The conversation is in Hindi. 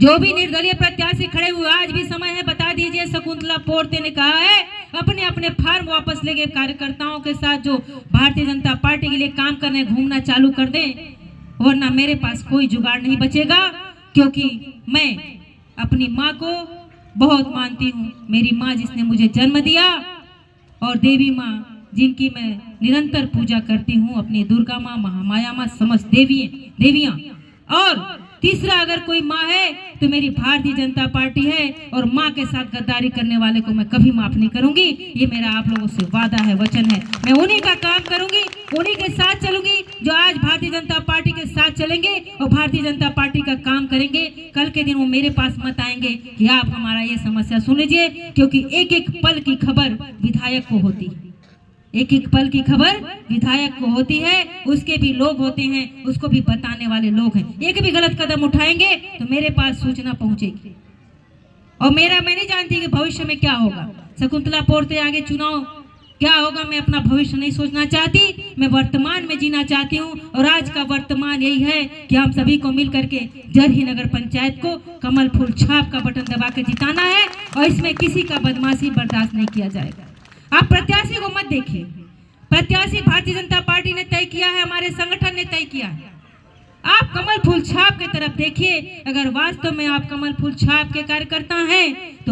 जो भी निर्दलीय प्रत्याशी खड़े हुए आज भी समय है, बता दीजिए। शकुंतला पोर्ते ने कहा है अपने अपने फार्म वापस लेके कार्यकर्ताओं के साथ जो भारतीय जनता पार्टी के लिए काम करने घूमना चालू कर दें, वरना मेरे पास कोई जुगाड़ नहीं बचेगा। क्योंकि मैं अपनी माँ को बहुत मानती हूँ, मेरी माँ जिसने मुझे जन्म दिया, और देवी माँ जिनकी मैं निरंतर पूजा करती हूँ, अपनी दुर्गा माँ, महामाया माँ, समस्त देवियाँ। और तीसरा अगर कोई माँ है तो मेरी भारतीय जनता पार्टी है, और माँ के साथ गद्दारी करने वाले को मैं कभी माफ नहीं करूंगी। ये मेरा आप लोगों से वादा है, वचन है। मैं उन्हीं का काम करूंगी, उन्हीं के साथ चलूंगी जो आज भारतीय जनता पार्टी के साथ चलेंगे और भारतीय जनता पार्टी का काम करेंगे। कल के दिन वो मेरे पास मत आएंगे कि आप हमारा ये समस्या सुन लीजिए, क्योंकि एक एक पल की खबर विधायक को होती है, एक एक पल की खबर विधायक को होती है। उसके भी लोग होते हैं, उसको भी बताने वाले लोग हैं। एक भी गलत कदम उठाएंगे तो मेरे पास सूचना पहुंचेगी, और मैं नहीं जानती कि भविष्य में क्या होगा। शकुंतला पोर्ते आगे चुनाव क्या होगा, मैं अपना भविष्य नहीं सोचना चाहती, मैं वर्तमान में जीना चाहती हूँ। और आज का वर्तमान यही है कि हम सभी को मिल करके जरही नगर पंचायत को कमल फूल छाप का बटन दबा के जिताना है, और इसमें किसी का बदमाशी बर्दाश्त नहीं किया जाएगा। आप प्रत्याशी को मत देखिए, प्रत्याशी भारतीय जनता पार्टी ने तय किया है, हमारे संगठन ने तय किया है। आप कमल फूल छाप की तरफ देखिए। अगर वास्तव में आप कमल फूल छाप के कार्यकर्ता हैं तो